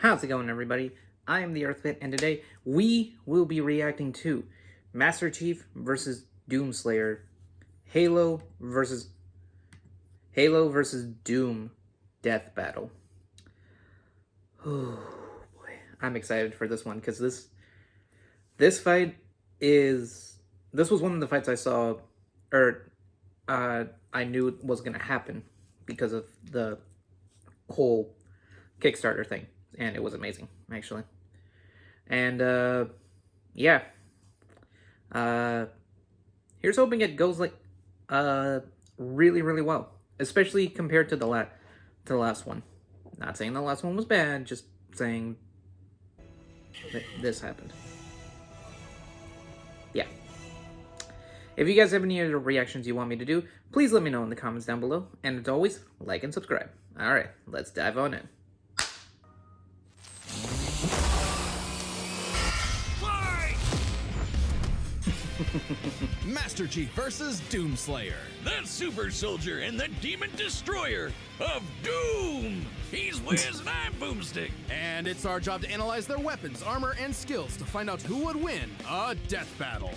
How's it going, everybody? I am the Earthbit, and today we will be reacting to Master Chief versus Doomslayer, Halo versus Doom Death Battle. Oh boy, I'm excited for this one because this fight this was one of the fights I saw, or I knew it was gonna happen because of the whole Kickstarter thing. And it was amazing, actually. And, yeah. Here's hoping it goes, like, really, really well. Especially compared to the last one. Not saying the last one was bad, just saying that this happened. Yeah. If you guys have any other reactions you want me to do, please let me know in the comments down below. And as always, like and subscribe. Alright, let's dive on in. Master Chief versus Doomslayer. The super soldier and the demon destroyer of Doom. He's Wiz and I'm Boomstick. And it's our job to analyze their weapons, armor, and skills to find out who would win a death battle.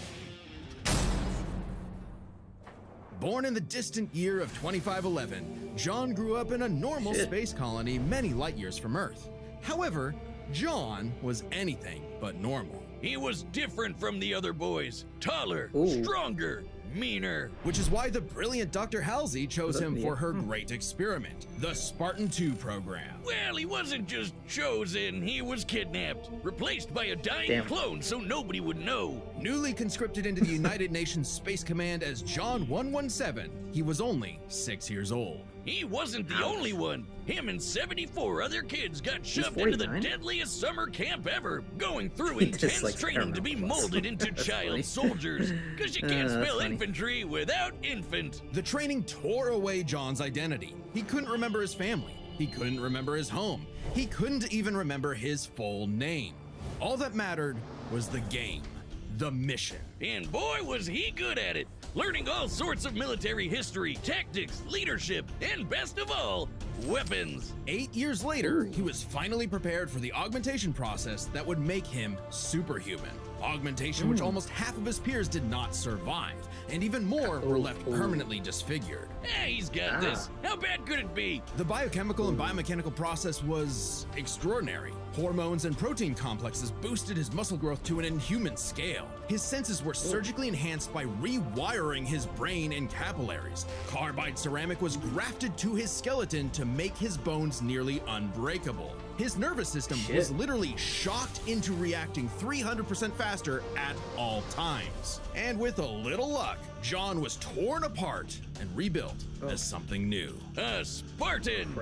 Born in the distant year of 2511, John grew up in a normal space colony many light years from Earth. However, John was anything but normal. He was different from the other boys. Taller, stronger, meaner. Which is why the brilliant Dr. Halsey chose him for her great experiment, the Spartan 2 program. Well, he wasn't just chosen, he was kidnapped. Replaced by a dying clone so nobody would know. Newly conscripted into the United Nations Space Command as John 117, he was only 6 years old. He wasn't the only one. Him and 74 other kids got shoved into the deadliest summer camp ever, going through intense training to be molded into child soldiers. Because you can't spell infantry without infant. The training tore away John's identity. He couldn't remember his family. He couldn't remember his home. He couldn't even remember his full name. All that mattered was the game, the mission. And boy, was he good at it. Learning all sorts of military history, tactics, leadership, and best of all, weapons. 8 years later, he was finally prepared for the augmentation process that would make him superhuman. Augmentation which almost half of his peers did not survive, and even more were left permanently disfigured. Hey, he's got this. How bad could it be? The biochemical and biomechanical process was extraordinary. Hormones and protein complexes boosted his muscle growth to an inhuman scale. His senses were surgically enhanced by rewiring his brain and capillaries. Carbide ceramic was grafted to his skeleton to make his bones nearly unbreakable. His nervous system was literally shocked into reacting 300% faster at all times. And with a little luck, John was torn apart and rebuilt as something new. A Spartan!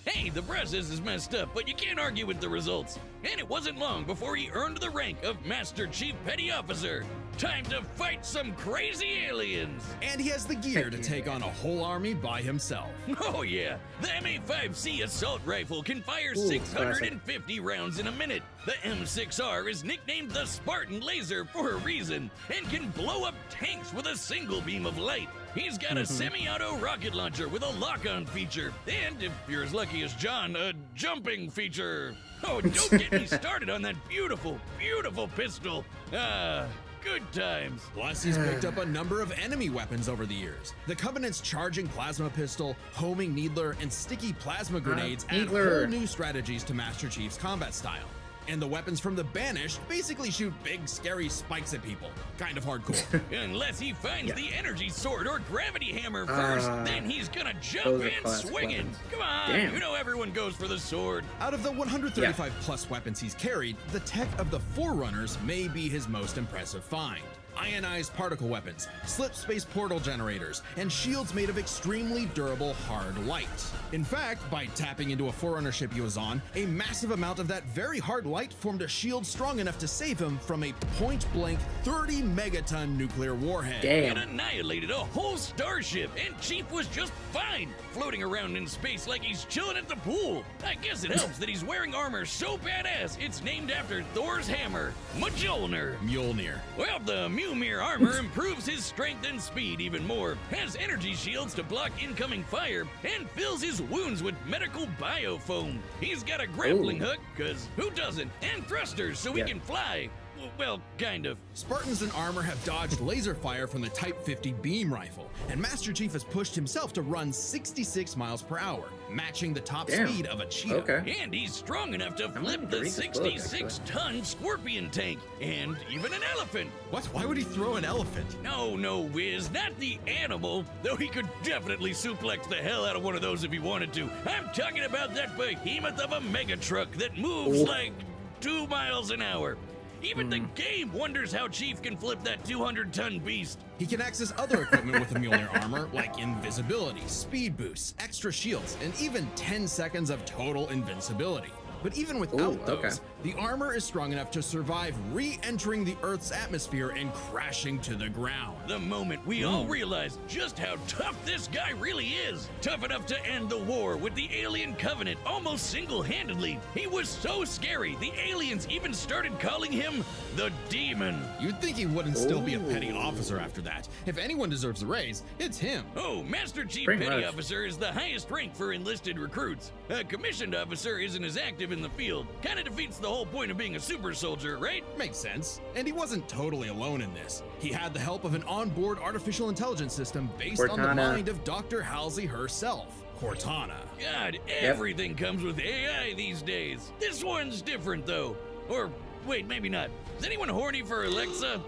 Hey, the process is messed up, but you can't argue with the results. And it wasn't long before he earned the rank of Master Chief Petty Officer. Time to fight some crazy aliens! And he has the gear to take on a whole army by himself. Oh yeah, the M85C assault rifle can fire 650 rounds in a minute. The M6R is nicknamed the Spartan Laser for a reason, and can blow up tanks with a single beam of light. He's got a semi-auto rocket launcher with a lock-on feature, and if you're as lucky as John, a jumping feature. Oh, don't get me started on that beautiful, beautiful pistol. Good times. Plus, he's picked up a number of enemy weapons over the years. The Covenant's charging plasma pistol, homing needler, and sticky plasma grenades add whole new strategies to Master Chief's combat style. And the weapons from the Banished basically shoot big, scary spikes at people. Kind of hardcore. Unless he finds the energy sword or gravity hammer first, then he's gonna jump in swinging. Come on, you know everyone goes for the sword. Out of the 135 plus weapons he's carried, the tech of the Forerunners may be his most impressive find. Ionized particle weapons, slip space portal generators, and shields made of extremely durable hard light. In fact, by tapping into a Forerunner ship he was on, a massive amount of that very hard light formed a shield strong enough to save him from a point-blank 30 megaton nuclear warhead. It annihilated a whole starship, and Chief was just fine, floating around in space like he's chilling at the pool. I guess it helps that he's wearing armor so badass it's named after Thor's hammer, Mjolnir. Mjolnir. Well, the Ymir armor improves his strength and speed even more, has energy shields to block incoming fire, and fills his wounds with medical biofoam. He's got a grappling hook, cause who doesn't, and thrusters so he Yeah. can fly. Well, kind of. Spartans in armor have dodged laser fire from the Type 50 beam rifle, and Master Chief has pushed himself to run 66 miles per hour, matching the top Damn. speed of a cheetah. Okay. And he's strong enough to gonna flip have to the read this book, 66-ton scorpion tank, and even an elephant. What? Why would he throw an elephant? No, Wiz, not the animal, though he could definitely suplex the hell out of one of those if he wanted to. I'm talking about that behemoth of a mega truck that moves Ooh. like 2 miles an hour. Even the game wonders how Chief can flip that 200-ton beast. He can access other equipment with the Mjolnir armor, like invisibility, speed boosts, extra shields, and even 10 seconds of total invincibility. But even without Ooh, those, okay. the armor is strong enough to survive re-entering the Earth's atmosphere and crashing to the ground. The moment we all realize just how tough this guy really is. Tough enough to end the war with the Alien Covenant almost single-handedly. He was so scary, the aliens even started calling him the Demon. You'd think he wouldn't still be a petty Ooh. officer after that. If anyone deserves a raise, it's him. Oh, Master Chief Pretty Petty much. Officer is the highest rank for enlisted recruits. A commissioned officer isn't as active in the field. Kinda defeats the whole point of being a super soldier, right? Makes sense. And he wasn't totally alone in this. He had the help of an onboard artificial intelligence system based on the Cortana. mind of Dr. Halsey herself, Cortana. God, everything comes with AI these days. This one's different, though. Or, wait, maybe not. Is anyone horny for Alexa?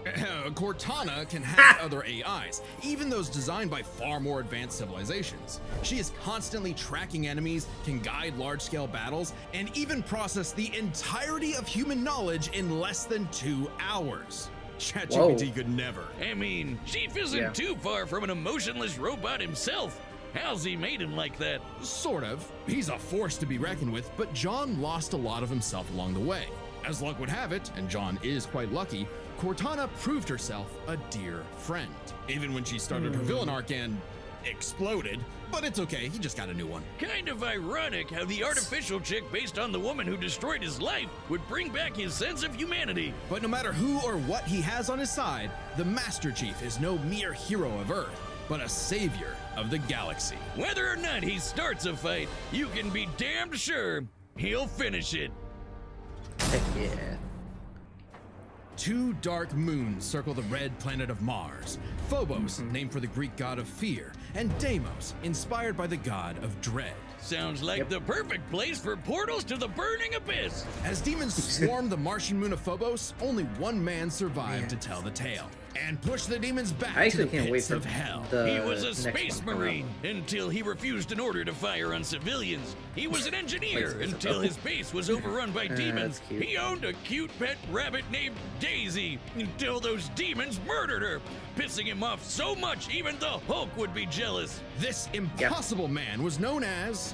Cortana can hack other AIs, even those designed by far more advanced civilizations. She is constantly tracking enemies, can guide large-scale battles, and even process the entirety of human knowledge in less than 2 hours. ChatGPT Whoa. could never. I mean, Chief isn't Yeah. too far from an emotionless robot himself. How's he made him like that? Sort of. He's a force to be reckoned with, but John lost a lot of himself along the way. As luck would have it, and John is quite lucky, Cortana proved herself a dear friend. Even when she started her villain arc and exploded. But it's okay, he just got a new one. Kind of ironic how the artificial chick based on the woman who destroyed his life would bring back his sense of humanity. But no matter who or what he has on his side, the Master Chief is no mere hero of Earth, but a savior of the galaxy. Whether or not he starts a fight, you can be damned sure he'll finish it. Heck yeah. 2 dark moons circle the red planet of Mars. Phobos, named for the Greek god of fear, and Deimos, inspired by the god of dread. Sounds like Yep. the perfect place for portals to the burning abyss. As demons swarm the Martian moon of Phobos, only one man survived Man. to tell the tale and push the demons back I to actually the can't wait pits for of hell. the He was a next space one to come out. marine until he refused an order to fire on civilians. He was an engineer Wait, so until oh. his base was overrun by demons. that's cute. He owned a cute pet rabbit named Daisy until those demons murdered her, pissing him off so much even the Hulk would be jealous. This impossible man was known as,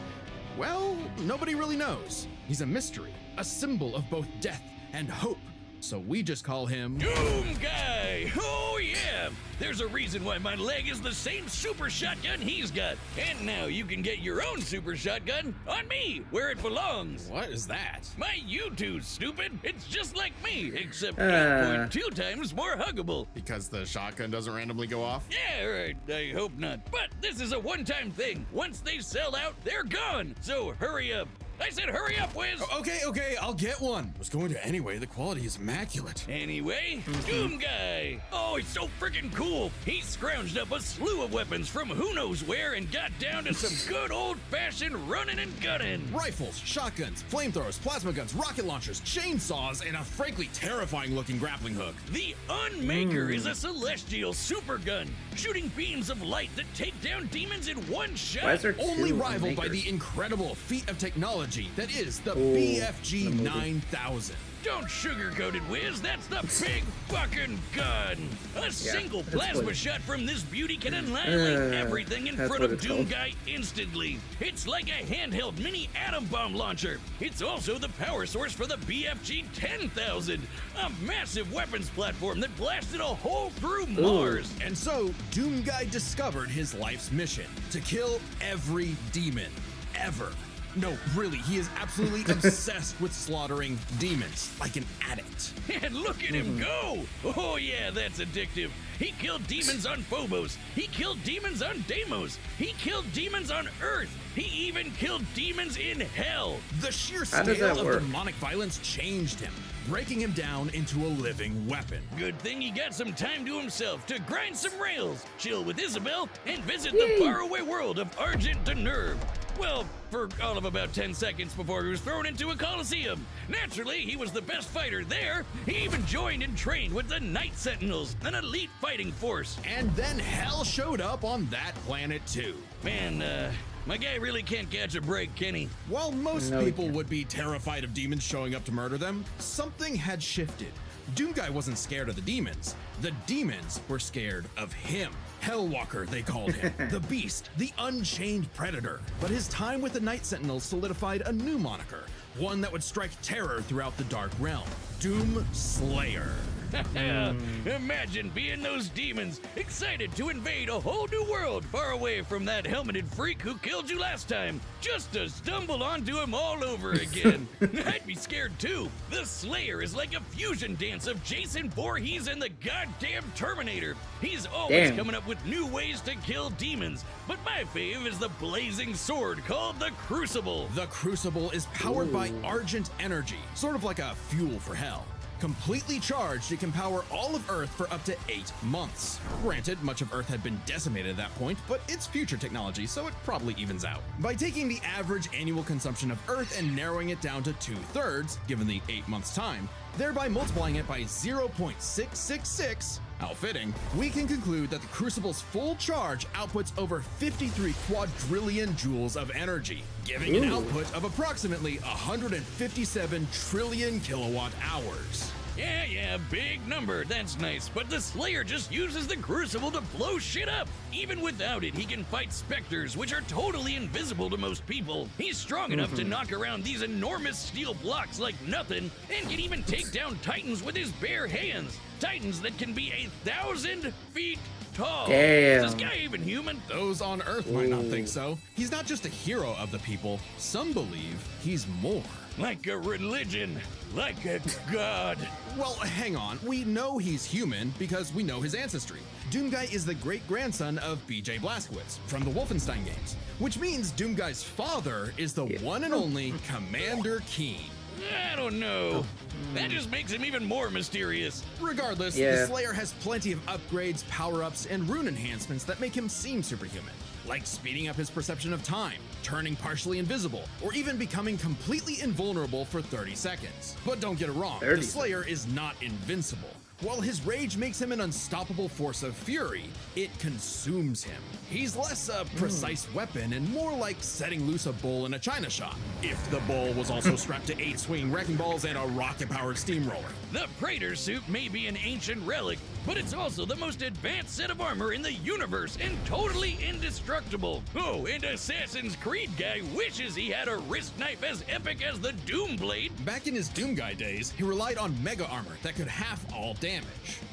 well, nobody really knows. He's a mystery, a symbol of both death and hope. So we just call him Doom Guy! Oh yeah! There's a reason why my leg is the same super shotgun he's got. And now you can get your own super shotgun on me, where it belongs. What is that? My U2's stupid. It's just like me, except Uh. 8.2 times more huggable. Because the shotgun doesn't randomly go off? Yeah, right. I hope not. But this is a one-time thing. Once they sell out, they're gone. So hurry up. I said hurry up, Wiz. Okay, I'll get one. I was going to anyway, the quality is immaculate. Anyway, Doom Guy. Oh, he's so freaking cool. He scrounged up a slew of weapons from who knows where and got down to some good old-fashioned running and gunning. Rifles, shotguns, flamethrowers, plasma guns, rocket launchers, chainsaws, and a frankly terrifying looking grappling hook. The Unmaker is a celestial super gun, shooting beams of light that take down demons in one shot. Why is there Only two rivaled by makers? the incredible feat of technology that is the Ooh, BFG the movie. 9000. Don't sugarcoat it, Wiz. That's the big fucking gun. A single that's plasma what- shot from this beauty can annihilate everything in that's front what of it's Doom called. Guy instantly. It's like a handheld mini atom bomb launcher. It's also the power source for the BFG 10,000, a massive weapons platform that blasted a hole through Mars. And so, Doom Guy discovered his life's mission to kill every demon, ever. No, really, he is absolutely obsessed with slaughtering demons, like an addict. And look at him go! Oh yeah, that's addictive. He killed demons on Phobos. He killed demons on Deimos. He killed demons on Earth. He even killed demons in hell. The sheer How does scale that of work? demonic violence changed him, breaking him down into a living weapon. Good thing he got some time to himself to grind some rails, chill with Isabel, and visit the faraway world of Argent de Nerve. Well, for all of about 10 seconds before he was thrown into a coliseum. Naturally, he was the best fighter there. He even joined and trained with the Night Sentinels, an elite fighting force. And then hell showed up on that planet too. Man, my guy really can't catch a break, can he? While most No, he people can't. would be terrified of demons showing up to murder them, something had shifted. Doomguy wasn't scared of the demons. The demons were scared of him. Hellwalker, they called him. The Beast, the Unchained Predator. But his time with the Night Sentinels solidified a new moniker, one that would strike terror throughout the Dark Realm. Doom Slayer. Imagine being those demons, excited to invade a whole new world far away from that helmeted freak who killed you last time, just to stumble onto him all over again. I'd be scared too. The Slayer is like a fusion dance of Jason Voorhees and the goddamn Terminator. He's always Damn. coming up with new ways to kill demons, but my fave is the blazing sword called the Crucible. The Crucible is powered by Argent energy, sort of like a fuel for hell. Completely charged, it can power all of Earth for up to 8 months. Granted, much of Earth had been decimated at that point, but it's future technology, so it probably evens out. By taking the average annual consumption of Earth and narrowing it down to 2/3, given the 8 months time, thereby multiplying it by 0.666, how fitting, we can conclude that the Crucible's full charge outputs over 53 quadrillion joules of energy, giving an Ooh. output of approximately 157 trillion kilowatt hours. Yeah, big number. That's nice. But the Slayer just uses the Crucible to blow shit up. Even without it, he can fight specters, which are totally invisible to most people. He's strong enough to knock around these enormous steel blocks like nothing, and can even take down titans with his bare hands. Titans that can be 1,000 feet tall. Damn. Is this guy even human? Those on Earth might not think so. He's not just a hero of the people, some believe he's more. Like a religion. Like a god. Well, hang on. We know he's human because we know his ancestry. Doomguy is the great-grandson of B.J. Blazkowicz from the Wolfenstein games, which means Doomguy's father is the one and only Commander Keen. I don't know. That just makes him even more mysterious. Regardless, Yeah. the Slayer has plenty of upgrades, power-ups, and rune enhancements that make him seem superhuman, like speeding up his perception of time, turning partially invisible, or even becoming completely invulnerable for 30 seconds. But don't get it wrong, 30 the Slayer is not invincible. While his rage makes him an unstoppable force of fury, it consumes him. He's less a precise weapon and more like setting loose a bull in a china shop, if the bull was also strapped to 8 swinging wrecking balls and a rocket-powered steamroller. The Praetor suit may be an ancient relic, but it's also the most advanced set of armor in the universe and totally indestructible. Oh, and Assassin's Creed guy wishes he had a wrist knife as epic as the Doomblade. Back in his Doomguy days, he relied on mega armor that could half all damage.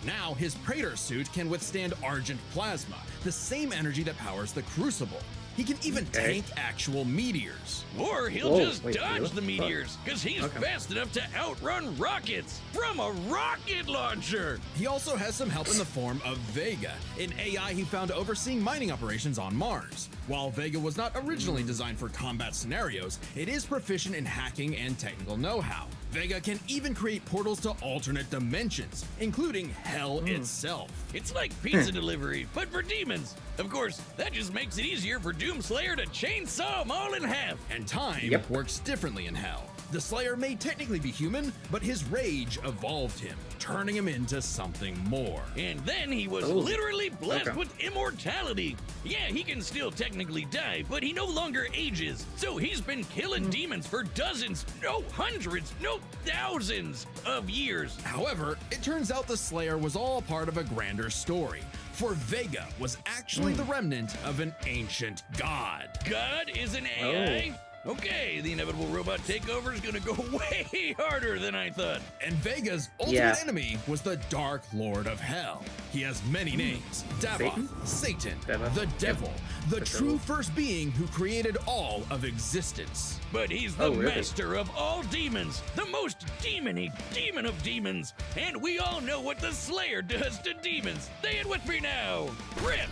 Now, his Praetor suit can withstand Argent plasma, the same energy that powers the Crucible. He can even tank actual meteors. Or he'll Whoa, just wait, dodge really? the meteors, because he's Okay. fast enough to outrun rockets from a rocket launcher. He also has some help in the form of Vega, an AI he found overseeing mining operations on Mars. While Vega was not originally designed for combat scenarios, it is proficient in hacking and technical know-how. Vega can even create portals to alternate dimensions, including Hell itself. It's like pizza delivery, but for demons. Of course, that just makes it easier for Doomslayer to chainsaw them all in half. And time Yep. works differently in Hell. The Slayer may technically be human, but his rage evolved him, turning him into something more. And then he was Oh, literally blessed okay. with immortality. Yeah, he can still technically die, but he no longer ages. So he's been killing demons for dozens, no hundreds, no thousands of years. However, it turns out the Slayer was all part of a grander story, for Vega was actually the remnant of an ancient god. God is an AI? Okay, the inevitable robot takeover is gonna go way harder than I thought. And Vega's ultimate Yeah. enemy was the Dark Lord of Hell. He has many names: Davoth, Satan, Davoth. the Devil, the The true Devil. first being who created all of existence. But he's the Oh, really? master of all demons, the most demon-y demon of demons. And we all know what the Slayer does to demons. Say it with me now. Rip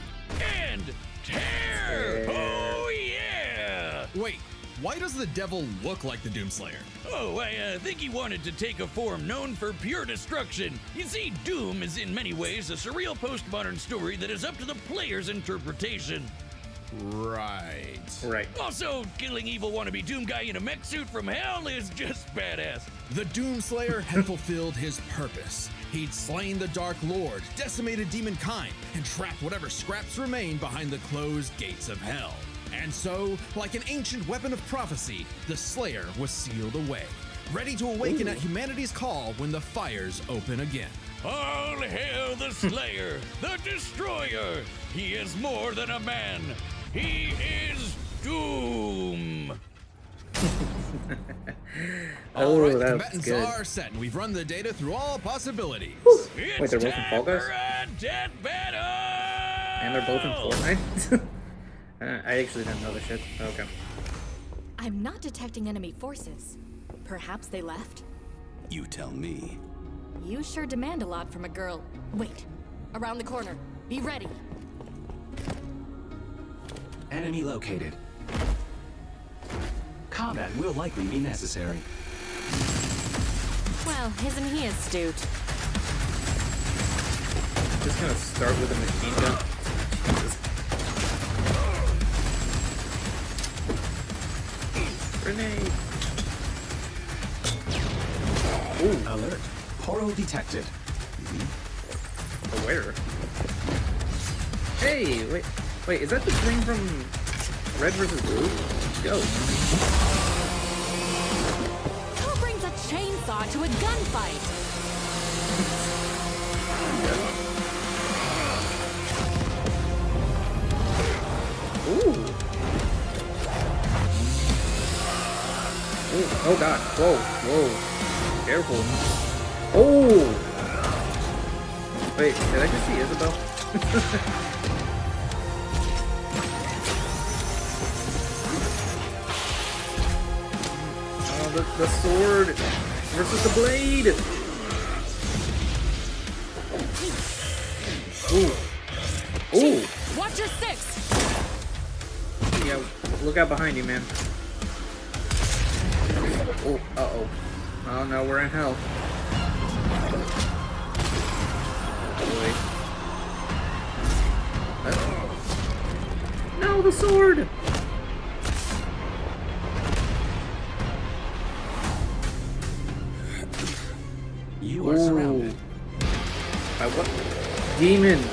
and tear. Tear. Oh, yeah. Wait, why does the Devil look like the Doomslayer? Oh, I think he wanted to take a form known for pure destruction. You see, Doom is in many ways a surreal postmodern story that is up to the player's interpretation. Right. Right. Also, killing evil wannabe Doom guy in a mech suit from hell is just badass. The Doomslayer had fulfilled his purpose. He'd slain the Dark Lord, decimated demonkind, and trapped whatever scraps remained behind the closed gates of hell. And so, like an ancient weapon of prophecy, the Slayer was sealed away, ready to awaken at humanity's call when the fires open again. All hail the Slayer, the Destroyer. He is more than a man. He is Doom. Oh, Alright, the that's combatants good. are set, and we've run the data through all possibilities. It's Wait, they're both in time Fall Guys? for a death battle. And they're both in Fortnite? I actually didn't know this shit. Okay. I'm not detecting enemy forces. Perhaps they left? You tell me. You sure demand a lot from a girl. Wait. Around the corner. Be ready. Enemy located. Combat will likely be necessary. Well, isn't he astute? Just gonna start with a machine gun. Jesus. Grenade. Ooh, Alert. Portal detected. where? Hey, wait, is that the thing from Red vs. Blue? Let's go. Who brings a chainsaw to a gunfight? Ooh. Ooh. Oh god. Whoa. Careful. Oh! Wait, did I just see Isabel? Oh, the sword versus the blade! Ooh. Ooh! Watch your six! Yeah, look out behind you, man. Oh, uh-oh. Oh no, we're in hell. Boy. No, the sword! You are surrounded. By what? Demons!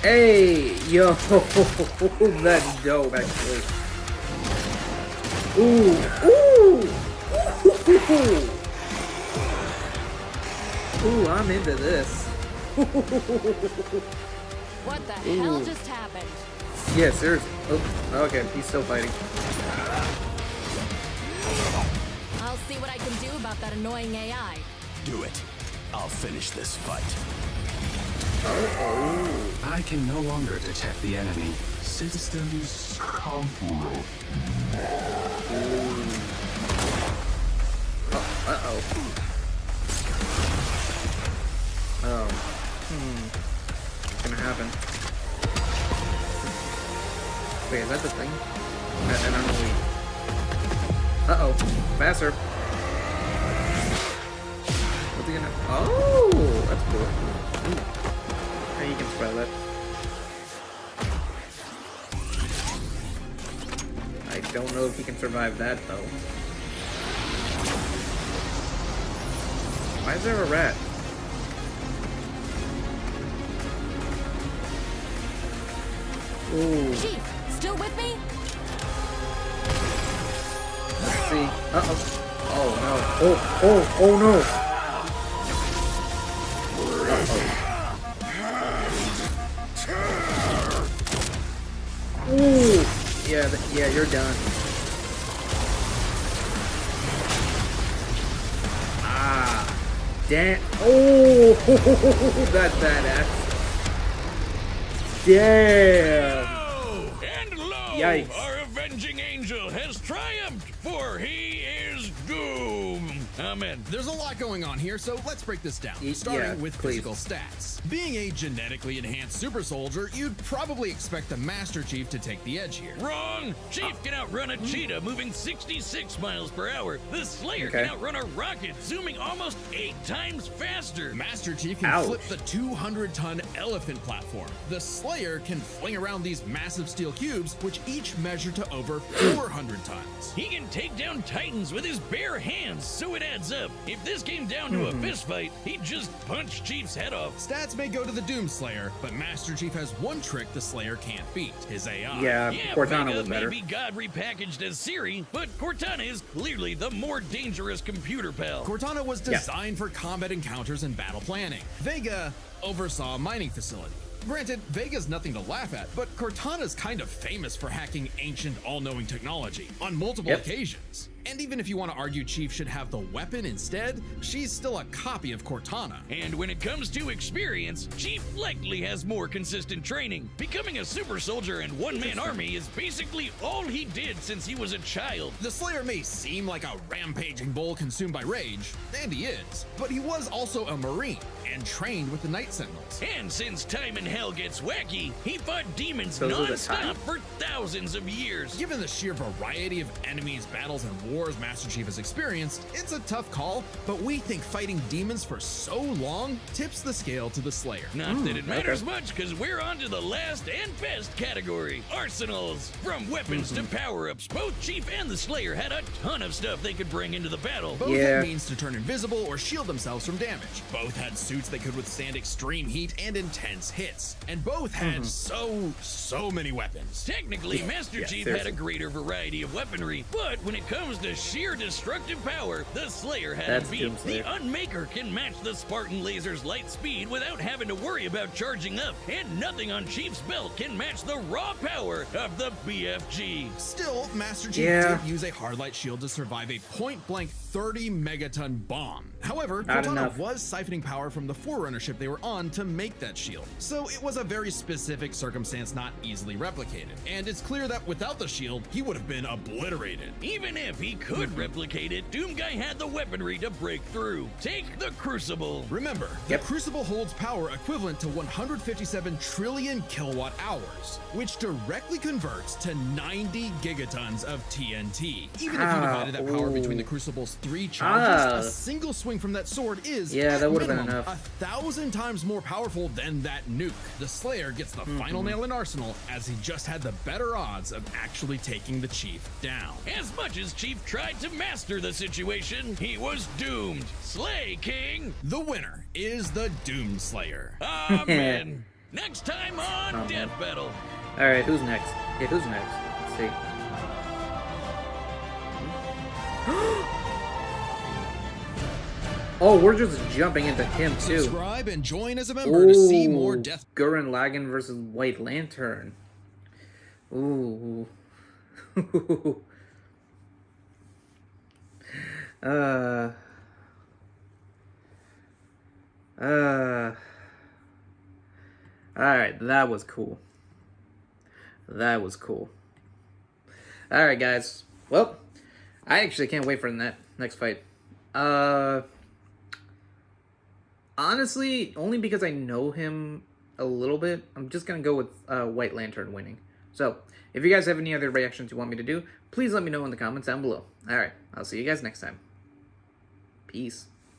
Hey! Yo! That's dope, actually. Ooh! Ooh! Ooh, I'm into this. What the hell just happened? Yeah, seriously. Oh, okay, he's still fighting. I'll see what I can do about that annoying AI. Do it. I'll finish this fight. Oh, I can no longer detect the enemy. Systems complete. uh-oh. Oh. What's gonna happen? Wait, is that the thing? I don't know. Uh-oh. Faster. What's he gonna... Oh! That's cool. Ooh. Hey, you can spell that. I don't know if he can survive that, though. Why is there a rat? Ooh. Chief, still with me? Let's see. Uh-oh. Oh, no. Oh, no. Uh-oh. Ooh. Yeah, yeah, you're done. Ah, damn! Oh, that's badass. Damn! Oh, and lo, Yikes. our avenging angel has triumphed, for he is Doom. Amen. There's a lot going on here, so let's break this down. Yeah, Starting with please. physical stats. Being a genetically enhanced super soldier, you'd probably expect the Master Chief to take the edge here. Wrong! Chief can outrun a cheetah moving 66 miles per hour. The Slayer Okay. can outrun a rocket zooming almost 8 times faster. Master Chief can Ouch. flip the 200-ton elephant platform. The Slayer can fling around these massive steel cubes, which each measure to over 400 tons. He can take down titans with his bare hands, so it adds up. If this came down to a fist fight, he'd just punch Chief's head off. Stats may go to the Doom Slayer, but Master Chief has one trick the Slayer can't beat, his AI. Yeah, Cortana Vega was better. may be God repackaged as Siri, but Cortana is clearly the more dangerous computer pal. Cortana was designed for combat encounters and battle planning. Vega oversaw a mining facility. Granted, Vega's nothing to laugh at, but Cortana's kind of famous for hacking ancient, all-knowing technology on multiple Yep. occasions. And even if you want to argue Chief should have the weapon instead, she's still a copy of Cortana. And when it comes to experience, Chief likely has more consistent training. Becoming a super soldier and one-man army is basically all he did since he was a child. The Slayer may seem like a rampaging bull consumed by rage, and he is, but he was also a Marine and trained with the Night Sentinels. And since time in hell gets wacky, he fought demons Those are the non-stop time? for thousands of years. Given the sheer variety of enemies, battles, and wars Master Chief has experienced, it's a tough call, but we think fighting demons for so long tips the scale to the Slayer. Not that it matters okay. much, because we're on to the last and best category, arsenals. From weapons to power-ups, both Chief and the Slayer had a ton of stuff they could bring into the battle. Both Yeah. had means to turn invisible or shield themselves from damage. Both had suits that could withstand extreme heat and intense hits. And both had so many weapons. Technically, Master Yeah, Chief seriously. had a greater variety of weaponry, but when it comes to sheer destructive power, the Slayer had That's it beat. Doomslayer. The Unmaker can match the Spartan laser's light speed without having to worry about charging up, and nothing on Chief's belt can match the raw power of the BFG. Still, Master Chief Yeah. did use a hardlight shield to survive a point-blank 30 megaton bomb. However, Not Cortana enough. was siphoning power from the Forerunner ship they were on to make that shield. So it was a very specific circumstance not easily replicated. And it's clear that without the shield, he would have been obliterated. Even if he could replicate it, Doomguy had the weaponry to break through. Take the Crucible. Remember, Yep. the Crucible holds power equivalent to 157 trillion kilowatt hours, which directly converts to 90 gigatons of TNT. Even if you divided that power between the Crucible's 3 charges, a single swing from that sword is, Yeah, at that would've been minimum, enough. 1,000 times more powerful than that nuke. The Slayer gets the final nail in Arsenal, as he just had the better odds of actually taking the Chief down. As much as Chief tried to master the situation, he was doomed. Slay, King! The winner is the Doom Slayer. Amen. Next time on Amen. Death Battle. All right, who's next? Yeah, who's next? Let's see. Oh, we're just jumping into him too. Subscribe and join as a member to see more Ooh, Death. Gurren Lagann versus White Lantern. Ooh. uh. Alright, that was cool. That was cool. Alright, guys. Well, I actually can't wait for that next fight. Honestly, only because I know him a little bit, I'm just gonna go with White Lantern winning. So, if you guys have any other reactions you want me to do, please let me know in the comments down below. Alright, I'll see you guys next time. Peace.